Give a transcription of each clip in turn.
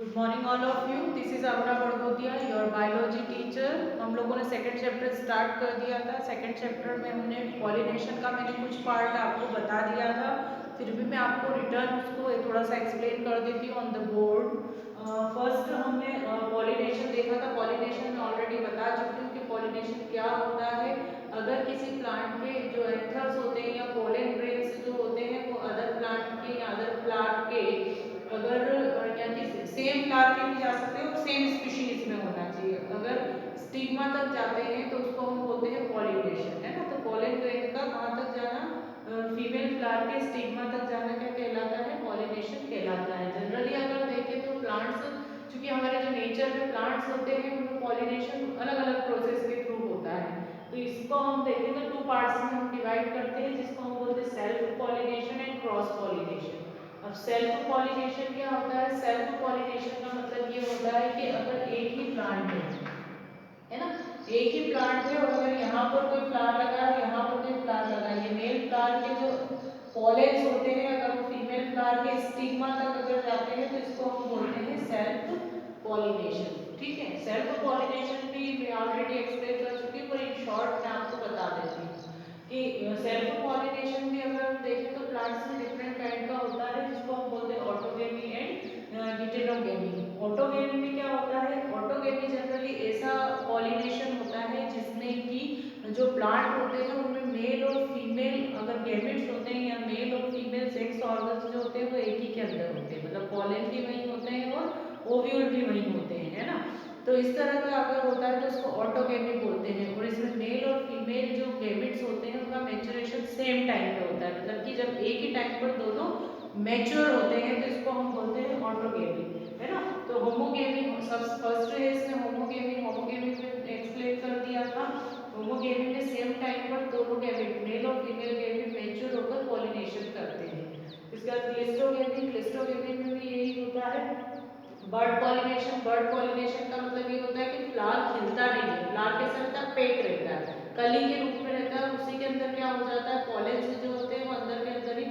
Good morning all of you. This is Abra Badgotia, your biology teacher. हम लोगों ने second chapter start कर दिया था। सेकंड चैप्टर में हमने पॉलिनेशन का मैंने कुछ पार्ट आपको बता दिया था, फिर भी मैं आपको रिटर्न उसको थोड़ा सा एक्सप्लेन कर देती हूँ ऑन द बोर्ड। फर्स्ट हमने पॉलिनेशन देखा था। पॉलिनेशन में ऑलरेडी बता चुकी हूँ कि पॉलिनेशन क्या होता है। अगर किसी प्लांट के जो एंथर्स होते हैं या पोलन ग्रेन्स जो होते हैं वो अदर प्लांट के या अदर फ्लावर के अगर यानी सेम फ्लावर के भी जा सकते हैं और सेम स्पीशीज में होना चाहिए। अगर स्टिग्मा तक जाते हैं तो उसको हम बोलते हैं पॉलिनेशन, है ना। तो पोलन ग्रेन का कहाँ तक जाना, फीमेल फ्लावर के स्टिग्मा तक जाना क्या कहलाता है, पॉलिनेशन कहलाता है। जनरली अगर देखें तो प्लांट्स, क्योंकि हमारे जो नेचर में प्लांट्स होते हैं उनमें पॉलिनेशन अलग अलग प्रोसेस के थ्रू होता है। तो इसको हम देखें तो टू पार्ट्स में हम डिवाइड करते हैं, जिसको हम बोलते हैं self pollination and cross pollination. अब सेल्फ पॉलिनेशन क्या होता है? सेल्फ पॉलिनेशन का मतलब ये होता है कि अगर एक ही प्लांट है ना, एक ही प्लांट है और अगर यहाँ पर कोई फ्लावर लगा है, यहाँ पर कोई फ्लावर लगा है, ये मेल फ्लावर के जो पॉलेन्स होते हैं अगर वो फीमेल फ्लावर के स्टिग्मा तक अगर जाते हैं तो इसको हम बोलते हैं सेल्फ पॉलिनेशन। ठीक है, सेल्फ पॉलिनेशन भी मैं ऑलरेडी एक्सप्लेन कर चुकी हूँ, पर इन शॉर्ट मैं आपको बता देती हूँ कि सेल्फ पॉलिनेशन भी अगर हम देखें तो प्लांट्स में डिफरेंट काइंड का होता है, जिसको हम बोलते हैं ऑटोगेमी एंड डिटेनोगेमी। ऑटोगेमी में क्या होता है? ऑटोगेमी जनरली ऐसा पॉलिनेशन होता है जिसमें कि जो प्लांट होते हैं उनमें मेल और फीमेल अगर गैमेट्स होते हैं या मेल और फीमेल सेक्स ऑर्गन्स जो होते हैं वो एक ही के अंदर होते हैं, मतलब पॉलन भी वही होते हैं और ओव्यूल भी वही होते हैं, है ना। तो इस तरह का अगर होता है तो उसको ऑटोगेमी बोलते हैं। और इसमें मेल और फीमेल जो गैमेट्स होते हैं उनका मैच्योरेशन सेम टाइम पे होता है, मतलब कि जब एक ही टाइम पर दोनों मैच्योर होते हैं तो इसको हम बोलते हैं ऑटोगेमी, है ना। तो होमोगेमी सब फर्स्ट है, इसमें होमोगेमी होमोगेमी में एक्सप्लेन कर दिया था। होमोगेमी में सेम टाइम पर दोनों गैमेट मेल और फीमेल गैमेट मैच्योर होकर पॉलिनेशन करते हैं। इसके बाद क्लिस्टोगेमी, क्लिस्टोगेमी में भी यही होता है। बर्ड पॉलिनेशन, बर्ड पॉलिनेशन का मतलब ये होता है कि फ्लावर खिलता नहीं है, फ्लावर कैसा रहता है, पैक रहता है, कली के रूप में रहता है, उसी के अंदर क्या हो जाता है, पॉलेन्स जो होते हैं वो अंदर के अंदर ही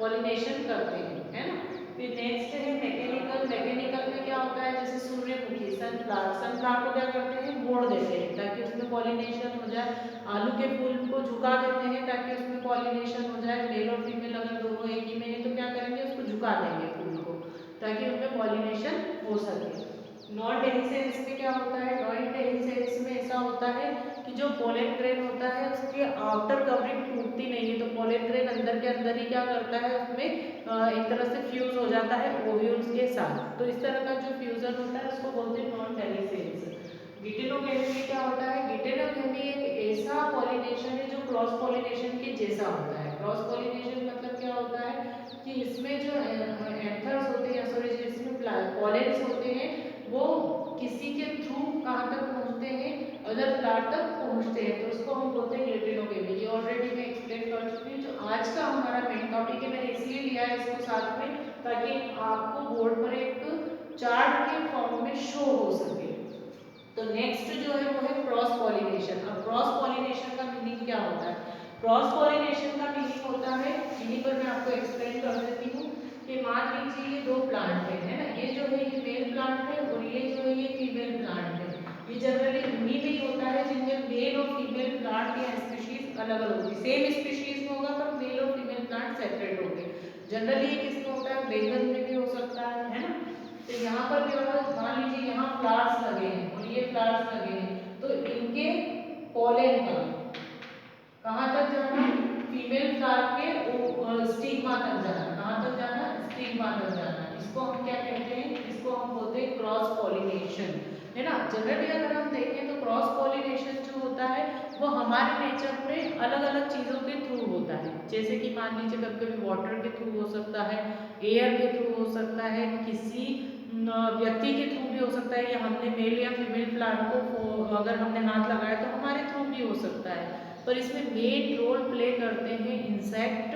पॉलिनेशन करते हैं, है ना। फिर नेक्स्ट है मैकेनिकल। मैकेनिकल में क्या होता है, जैसे सूर्यमुखी सनफ्लावर, सनफ्लावर को क्या करते हैं, मोड़ देते हैं ताकि उसमें पॉलिनेशन हो जाए। आलू के फूल को झुका देते हैं ताकि उसमें पॉलिनेशन हो जाए। मेल और फीमेल अगर दोनों एक ही में है तो क्या करेंगे, उसको झुका देंगे फूल को ताकि उनमें पॉलिनेशन हो सके। नॉन डेहिसेंस में क्या होता है, नॉन डेहिसेंस में ऐसा होता है कि जो पोलन ग्रेन होता है उसके आउटर कवरिंग टूटती नहीं है, तो पोलन ग्रेन अंदर के अंदर ही क्या करता है, उसमें एक तरह से फ्यूज हो जाता है ओव्यूल्स के साथ। तो इस तरह का जो फ्यूजन होता है उसको बोलते हैं नॉन डेहिसेंस। गिटेनोगेमी में क्या होता है, गिटेनोगेमी एक ऐसा पॉलिनेशन है जो क्रॉस पॉलिनेशन के जैसा होता है। क्रॉस पॉलिनेशन मतलब क्या होता है कि इसमें जो एंथर्स होते हैं, सॉरी जिसमें पॉलेन्स होते हैं वो किसी के थ्रू कहाँ तक पहुँचते हैं, अदर फ्लावर तक पहुँचते हैं, तो उसको हम बोलते हैं ग्लिटेनोगेमी। ये ऑलरेडी मैं एक्सप्लेन कर चुकी हूँ। जो आज का हमारा मेन टॉपिक है, मैंने इसलिए लिया है इसको साथ में ताकि आपको बोर्ड पर एक चार्ट के फॉर्म में शो हो सके। तो नेक्स्ट जो है वो है क्रॉस पॉलिनेशन। अब क्रॉस पॉलिनेशन का मीनिंग क्या होता है? क्रॉस पॉलिनेशन का मीनिंग होता है, यहीं पर मैं आपको एक्सप्लेन कर देती हूँ कि मान लीजिए ये दो प्लांट है ना, ये जो है ये मेल प्लांट है और ये जो है ये फीमेल प्लांट है। ये जनरली उन्हीं में ही होता है जिनमें मेल और फीमेल प्लांट या स्पीशीज अलग अलग होगी। सेम स्पीशीज में होगा पर मेल और फीमेल प्लांट सेपरेट होंगे। जनरली ये किसमें होता है, बैंगन में भी हो सकता है ना। तो यहाँ पर क्या होगा, मान लीजिए यहाँ फ्लावर्स लगे हैं और ये फ्लावर्स लगे हैं, तो इनके पोलन का कहाँ तक जाना, फीमेल फ्लावर के स्टिग्मा तक जाना। कहाँ तक जाना, स्टिग्मा तक जाना। इसको हम क्या कहते हैं, इसको हम बोलते हैं क्रॉस पॉलिनेशन, है ना। जनरली अगर हम देखें तो क्रॉस पॉलिनेशन जो होता है वो हमारे नेचर में अलग अलग चीज़ों के थ्रू होता है। जैसे कि मान लीजिए कभी कभी वाटर के थ्रू हो सकता है, एयर के थ्रू हो सकता है, किसी व्यक्ति के थ्रू भी हो सकता है, या हमने मेल या फीमेल फ्लावर को अगर हमने हाथ लगाया तो हमारे थ्रू भी हो सकता है। पर इसमें मेन रोल प्ले करते हैं इंसेक्ट,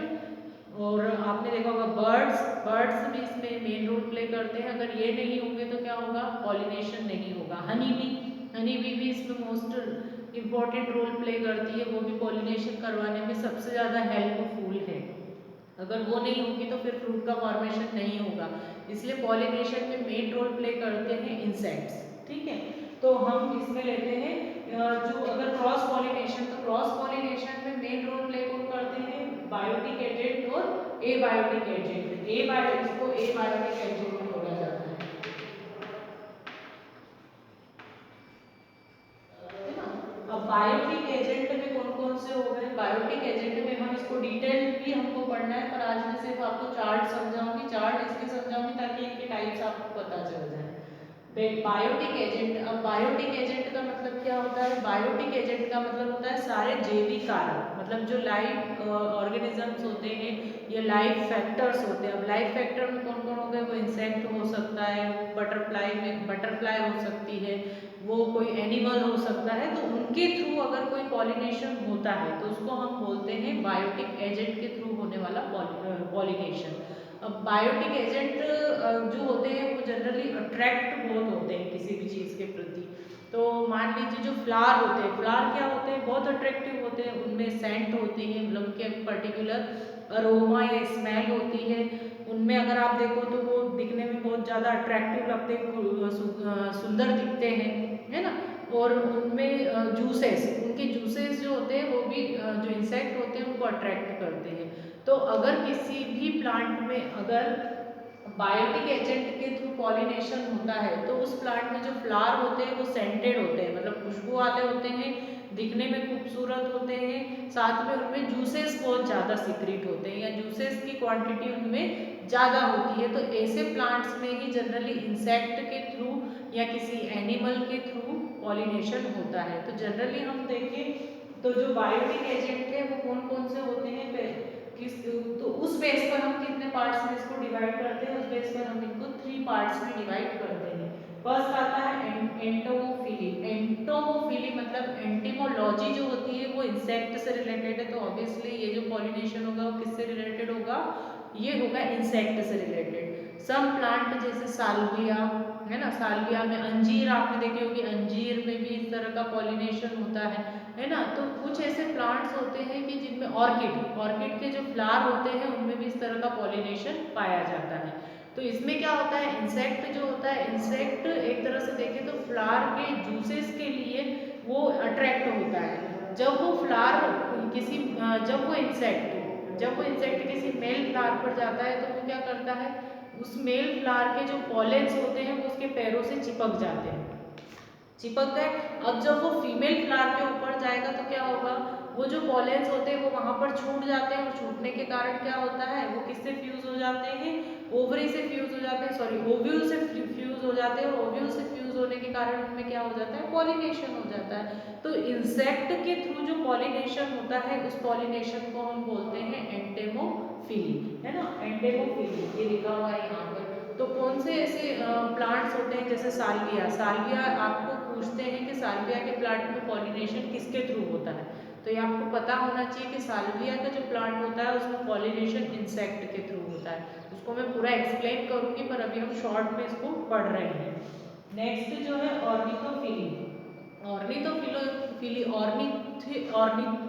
और आपने देखा होगा बर्ड्स, बर्ड्स भी इसमें मेन रोल प्ले करते हैं। अगर ये नहीं होंगे तो क्या होगा, पॉलिनेशन नहीं होगा। हनी बी, हनी बी भी इसमें मोस्ट इम्पॉर्टेंट रोल प्ले करती है, वो भी पॉलिनेशन करवाने में सबसे ज़्यादा हेल्पफुल है। अगर वो नहीं होगी तो फिर फ्रूट का फॉर्मेशन नहीं होगा। इसलिए पॉलिनेशन में मेन रोल प्ले करते हैं इंसेक्ट्स। ठीक है, तो हम इसमें लेते हैं जो अगर क्रॉस पॉलिनेशन, तो क्रॉस पॉलिनेशन में मेन रोल प्ले कौन करते हैं, बायोटिक एजेंट और एबायोटिक एजेंट। इसको एबायोटिक एजेंट बोला जाता है ना। अब बायोटिक एजेंट में कौन कौन से हो गए, बायोटिक एजेंट में हम इसको डिटेल भी हमको पढ़ना है, पर आज मैं सिर्फ आपको चार्ट समझाऊंगी, चार्ट इसलिए समझाऊंगी ताकि इनके टाइप्स आपको पता चल जाए। बायोटिक एजेंट, अब बायोटिक एजेंट का मतलब क्या होता है, बायोटिक एजेंट का मतलब होता है सारे जैविक कारक, मतलब जो लाइव ऑर्गेनिजम्स होते हैं या लाइव फैक्टर्स होते हैं। अब लाइव फैक्टर में कौन कौन हो गए, वो इंसेक्ट हो सकता है, वो बटरफ्लाई में बटरफ्लाई हो सकती है, वो कोई एनिमल हो सकता है, तो उनके थ्रू अगर कोई पॉलिनेशन होता है तो उसको हम बोलते हैं बायोटिक एजेंट के थ्रू होने वाला पॉलिनेशन। अब बायोटिक एजेंट जो होते हैं वो जनरली अट्रैक्ट बहुत होते हैं किसी भी चीज़ के प्रति। तो मान लीजिए जो फ्लावर होते हैं, फ्लावर क्या होते हैं, बहुत अट्रैक्टिव होते हैं, उनमें सेंट होती है, मतलब उनके पर्टिकुलर अरोमा या स्मेल होती है। उनमें अगर आप देखो तो वो दिखने में बहुत ज़्यादा अट्रैक्टिव लगते हैं, सुंदर दिखते हैं, है ना। और उनमें जूसेस, उनके जूसेस जो होते हैं वो भी जो इंसेक्ट होते हैं उनको अट्रैक्ट करते हैं। तो अगर किसी भी प्लांट में अगर बायोटिक एजेंट के थ्रू पॉलिनेशन होता है तो उस प्लांट में जो फ्लावर होते हैं वो सेंटेड होते हैं, मतलब खुशबू वाले होते हैं, दिखने में खूबसूरत होते हैं, साथ में उनमें जूसेस बहुत ज़्यादा सीक्रेट होते हैं या जूसेस की क्वांटिटी उनमें ज़्यादा होती है। तो ऐसे प्लांट्स में ही जनरली इंसेक्ट के थ्रू या किसी एनिमल के थ्रू पॉलिनेशन होता है। तो जनरली हम देखें तो जो बायोटिक एजेंट है वो कौन कौन से होते हैं, किस, तो उस बेस पर हम कितने पार्ट्स में इसको डिवाइड करते हैं, उस बेस पर हम इनको 3 पार्ट्स में डिवाइड करते हैं। फर्स्ट आता है एंटोमोफिली। एंटोमोफिली मतलब एंटीमोलॉजी जो होती है वो इंसेक्ट से रिलेटेड है, तो ऑब्वियसली ये जो पॉलिनेशन होगा वो किससे रिलेटेड होगा, ये होगा इंसेक्ट से रिलेटेड। सम प्लांट जैसे साल्विया है ना, साल्विया में अंजीर आपने देखी होगी, अंजीर में भी इस तरह का पॉलिनेशन होता है ना। तो कुछ ऐसे प्लांट्स होते हैं कि जिनमें ऑर्किड, ऑर्किड के जो फ्लावर होते हैं उनमें भी इस तरह का पॉलिनेशन पाया जाता है। तो इसमें क्या होता है, इंसेक्ट जो होता है, इंसेक्ट एक तरह से देखें तो फ्लावर के जूसेस के लिए वो अट्रैक्ट होता है। जब वो फ्लावर किसी जब वो इंसेक्ट किसी मेल फ्लावर पर जाता है तो वो क्या करता है, उस मेल फ्लावर के जो पॉलेंस होते हैं वो उसके पैरों से चिपक जाते हैं, चिपक गए। अब जब वो फीमेल फ्लावर के ऊपर जाएगा तो क्या होगा, वो जो पॉलेंस होते हैं वो वहां पर छूट जाते हैं, और छूटने के कारण क्या होता है, वो किससे फ्यूज हो जाते हैं, ओवरी से फ्यूज हो जाते हैं, सॉरी ओव्यूल से फ्यूज हो जाते हैं, और ओव्यूल से फ्यूज होने के कारण उनमें क्या हो जाता है, पॉलिनेशन हो जाता है। तो इंसेक्ट के थ्रू जो पॉलिनेशन होता है उस पॉलिनेशन को हम बोलते हैं एंटेमोफिली, है ना, एंटेमोफिली, ये लिखा हुआ है यहाँ पर। तो कौन से ऐसे प्लांट्स होते हैं जैसे साल्विया, साल्विया आपको पूछते हैं कि साल्विया के प्लांट में पॉलिनेशन किसके थ्रू होता है, तो ये आपको पता होना चाहिए कि साल्विया का जो प्लांट होता है उसमें पॉलिनेशन इंसेक्ट के थ्रू होता है। उसको मैं पूरा एक्सप्लेन करूंगी पर अभी हम शॉर्ट में इसको पढ़ रहे हैं। नेक्स्ट जो है ऑर्निथोफिली, ऑर्निथोफिली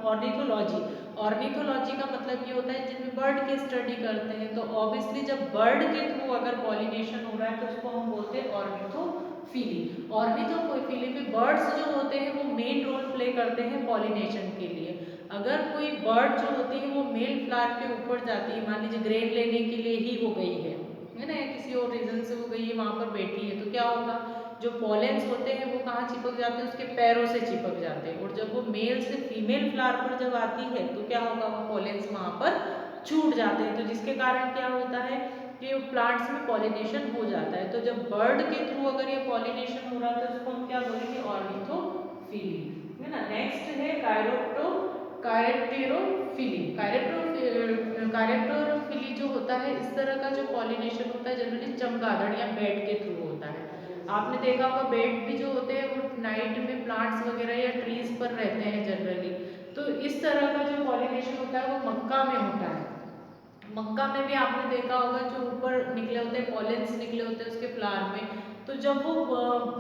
ऑर्निथोलॉजी, ऑर्निथोलॉजी का मतलब ये होता है जिनमें बर्ड की स्टडी करते हैं। तो ऑब्वियसली जब बर्ड के थ्रू अगर पॉलिनेशन हो रहा है तो उसको हम बोलते हैं ऑर्निथोफिली। ऑर्निथोफिली में बर्ड्स जो होते हैं वो मेन रोल प्ले करते हैं पॉलिनेशन के लिए। अगर कोई बर्ड जो होती है वो मेल फ्लावर के ऊपर जाती है, मान लीजिए ग्रेन लेने के लिए ही वो गई है ना, या किसी और रीजन से वो गई है वहां पर बैठी है, तो क्या होगा, जो पॉलेंस होते हैं वो कहाँ चिपक जाते हैं, उसके पैरों से चिपक जाते हैं, और जब वो मेल से फीमेल फ्लावर पर जब आती है तो क्या होगा, वो पॉलेंस वहां पर छूट जाते हैं, तो जिसके कारण क्या होता है कि प्लांट्स में पॉलिनेशन हो जाता है। तो जब बर्ड के थ्रू अगर ये पॉलिनेशन हो रहा है तो उसको हम क्या बोलेंगे, ऑर्निथोफिली, है ना। नेक्स्ट है कायरेप्टेरोफिली। कायरेप्टेरोफिली जो होता है, इस तरह का जो पॉलिनेशन होता है जनरली चमगादड़ या बैट के थ्रू होता है। आपने देखा होगा बैट भी जो होते हैं वो नाइट में प्लांट्स वगैरह या ट्रीज पर रहते हैं जनरली। तो इस तरह का जो पॉलिनेशन होता है वो मक्का में होता है। मक्का में भी आपने देखा होगा जो ऊपर निकले होते हैं, पॉलेंस निकले होते हैं उसके फ्लावर में, तो जब वो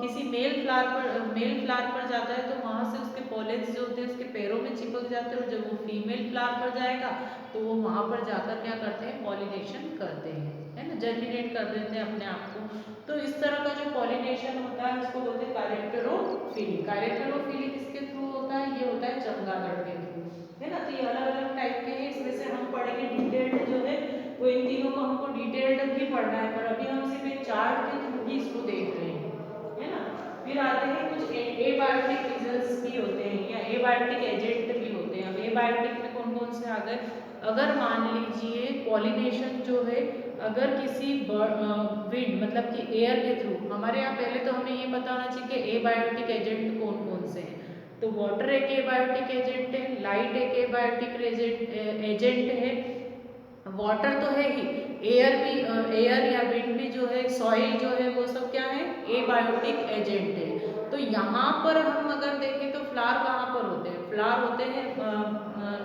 किसी मेल फ्लावर पर जाता है तो वहाँ से उसके पॉलेन्स जो होते हैं उसके पैरों में चिपक जाते हैं, और जब वो फीमेल फ्लावर पर जाएगा तो वो वहाँ पर जाकर क्या करते हैं, पॉलिनेशन करते हैं, है ना, जर्मिनेट कर देते हैं अपने आप को। तो इस तरह का जो पॉलिनेशन होता है उसको बोलते हैं कैरेक्टरोफिली। कैरेक्टरोफिली किसके थ्रू होता है, ये होता है चमगादड़ के थ्रू, है ना। तो ये अलग अलग टाइप के हैं, इसमें से हम पढ़ेंगे डिटेल्ड जो है वो, इन तीनों को हमको डिटेल्ड भी पढ़ना है, पर अभी हम सिर्फ एक चार्ट के थ्रू ही इसको देख रहे हैं, है ना। फिर आते हैं कुछ एबायोटिक रीजंस भी होते हैं या एबायोटिक एजेंट भी होते हैं। अब एबायोटिक में कौन कौन से आ गए, अगर मान लीजिए पॉलिनेशन जो है अगर किसी विंड मतलब कि एयर के थ्रू, हमारे यहाँ पहले तो हमें ये पता होना चाहिए कि एबायोटिक एजेंट कौन कौन से हैं। तो वाटर एक एबायोटिक एजेंट है, लाइट एक एबायोटिक एजेंट है, वाटर तो है ही, एयर भी, एयर या विंड भी जो है, सॉइल जो है, वो सब क्या है, एबायोटिक एजेंट है। तो यहाँ पर हम अगर देखें तो फ्लावर कहाँ पर होते हैं, फ्लावर होते हैं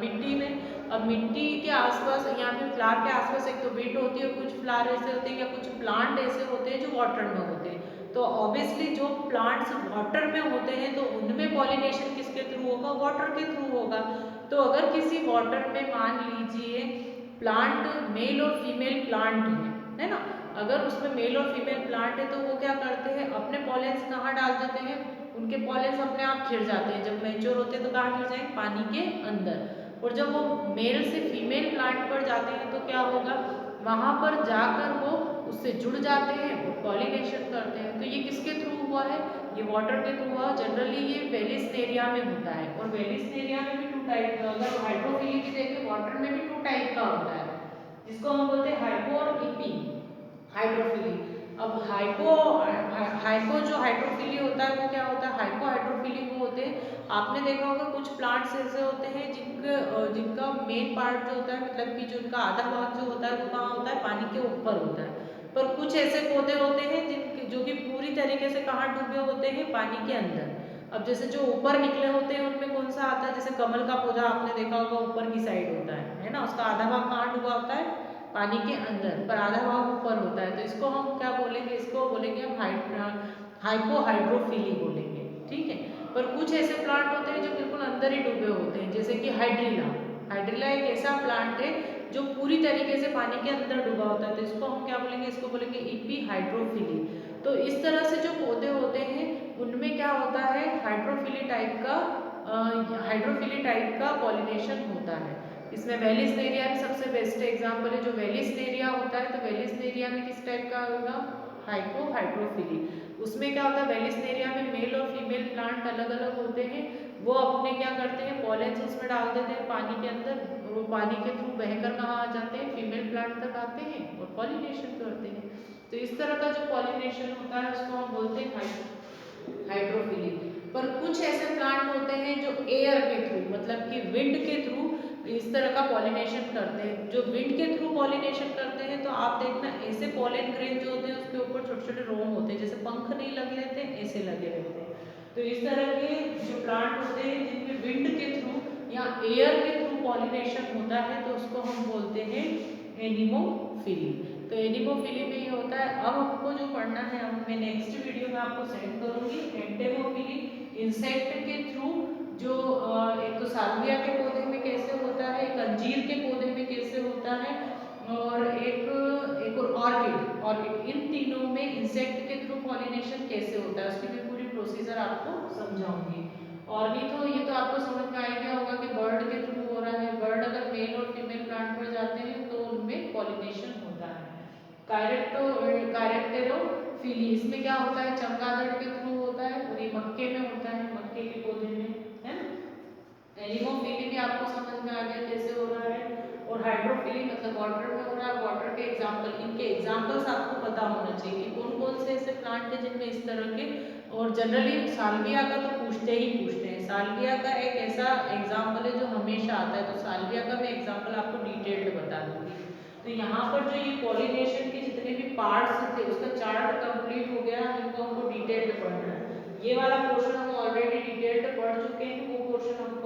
मिट्टी में। अब मिट्टी के आसपास, यहाँ पे फ्लावर के आसपास एक तो विंड होती है और कुछ फ्लावर ऐसे होते हैं या कुछ प्लांट ऐसे होते हैं जो वाटर में होते हैं। तो ऑब्वियसली जो प्लांट्स वाटर में होते हैं तो उनमें पॉलिनेशन किसके थ्रू होगा, वाटर के थ्रू होगा। तो अगर किसी वाटर में मान लीजिए प्लांट मेल और फीमेल प्लांट है ना, अगर उसमें मेल और फीमेल प्लांट है तो वो क्या करते हैं, अपने पॉलेंस कहाँ डाल देते हैं, उनके पॉलेंस अपने आप खिल जाते हैं, जब मैच्योर होते हैं तो कहाँ खिल जाएंगे, पानी के अंदर। और जब वो मेल से फीमेल प्लांट पर जाते हैं तो क्या होगा, वहां पर जाकर वो उससे जुड़ जाते हैं और पॉलिनेशन करते हैं। तो ये किसके थ्रू हुआ है, ये वाटर के थ्रू हुआ। जनरली ये वेलिस्नेरिया में होता है, और वेलिस्नेरिया में भी टू टाइप, अगर हाइड्रोफिली की देखें वाटर में भी टू टाइप का होता है, जिसको हम बोलते हैं हाइपो और इपी हाइड्रोफिली। अब हाइपो जो हाइड्रोफिली होता है वो क्या होता है, हाइपो हाइड्रोफिली वो होते हैं, आपने देखा होगा कुछ प्लांट्स ऐसे होते हैं जिनका मेन पार्ट जो होता है, मतलब कि जो उनका आधा भाग जो होता है वो कहाँ होता है, पानी के ऊपर होता है। पर कुछ ऐसे पौधे होते हैं जिनके जो कि पूरी तरीके से कहाँ डूबे होते हैं, पानी के अंदर। अब जैसे जो ऊपर निकले होते हैं उनमें कौन सा आता है, जैसे कमल का पौधा आपने देखा होगा ऊपर की साइड होता है ना, उसका आधा भाग कहाँ डूबा होता है, पानी के अंदर, पर आधा भाग ऊपर होता है। तो इसको हम क्या बोलेंगे, इसको बोलेंगे हम हाइपोहाइड्रोफिली बोलेंगे, ठीक है। पर कुछ ऐसे प्लांट होते हैं जो बिल्कुल अंदर ही डूबे होते हैं, जैसे कि हाइड्रिला। हाइड्रिला एक ऐसा प्लांट है जो पूरी तरीके से पानी के अंदर डूबा होता है, तो इसको हम क्या बोलेंगे, इसको बोलेंगे इपी हाइड्रोफिली। तो इस तरह से जो पौधे होते हैं उनमें क्या होता है, हाइड्रोफिली टाइप का पॉलिनेशन होता है। इसमें वेलिस्नेरिया भी सबसे बेस्ट एग्जाम्पल है। जो वेलिस्नेरिया होता है तो वेलिस्नेरिया में किस टाइप का होगा, हाइपोहाइड्रोफिली। उसमें क्या होता है, वेलिस्नेरिया में मेल और फीमेल प्लांट अलग अलग होते हैं, वो अपने क्या करते हैं, पॉलेंस उसमें डाल देते हैं पानी के अंदर, और वो पानी के थ्रू बहकर कहाँ आ जाते हैं, फीमेल प्लांट तक आते हैं और पॉलिनेशन करते हैं। तो इस तरह का जो पॉलिनेशन होता है उसको हम बोलते हैं हाइड्रोफिली। पर कुछ ऐसे प्लांट होते हैं जो एयर के थ्रू, मतलब कि विंड के थ्रू इस तरह का पॉलिनेशन करते हैं। जो विंड के थ्रू पॉलिनेशन करते हैं तो आप देखना ऐसे पॉलन ग्रेन जो होते हैं उसके ऊपर छोटे छोटे रोम होते हैं, जैसे पंख नहीं लगे रहते, ऐसे लगे रहते हैं। तो इस तरह के जो प्लांट होते हैं जिनमें विंड के थ्रू या एयर के थ्रू पॉलिनेशन होता है तो उसको हम बोलते हैं एनिमोफिली। तो एनिमोफिली में ये होता है। अब हमको जो पढ़ना है, अब मैं नेक्स्ट वीडियो में आपको सेंड करूंगी। एंटेमोफिली इंसेक्ट के थ्रू जो एक तो साल्विया के पौधे में कैसे होता है, एक अंजीर के पौधे में कैसे होता है, और एक और ऑर्किड, इन तीनों में इंसेक्ट के थ्रू पॉलिनेशन कैसे होता है उसकी मैं पूरी प्रोसीजर आपको समझाऊंगी। और भी तो ये तो आपको समझ में आ ही गया होगा कि बर्ड के थ्रू हो रहा है, बर्ड अगर मेल और फीमेल प्लांट पर जाते हैं तो उनमें पॉलिनेशन होता है। कैरेक्टेरोफिली, इसमें क्या होता है, चमगादड़ के थ्रू होता है, और ये मक्के में होता है, मक्के के पौधे में, है ना। एनिमोफिली भी आपको समझ में आ गया कैसे हो रहा है। और हाइड्रोफिली मतलब वाटर में हो रहा है। वाटर के एग्जाम्पल, इनके एग्जाम्पल्स आपको पता होना चाहिए कि कौन कौन से ऐसे प्लांट है जिनमें इस तरह के। और जनरली साल्विया का तो पूछते हैं, साल्विया का एक ऐसा एग्जाम्पल है जो हमेशा आता है, तो साल्विया का मैं एग्जाम्पल आपको डिटेल्ड बता दूंगी। तो यहाँ पर जो ये पॉलिनेशन के जितने भी पार्ट्स थे उसका चार्ट कंप्लीट हो गया, इनको हमको डिटेल्ड पढ़ना है। ये वाला पोर्शन हम ऑलरेडी डिटेल्ड पढ़ चुके हैं, वो पोर्शन हमको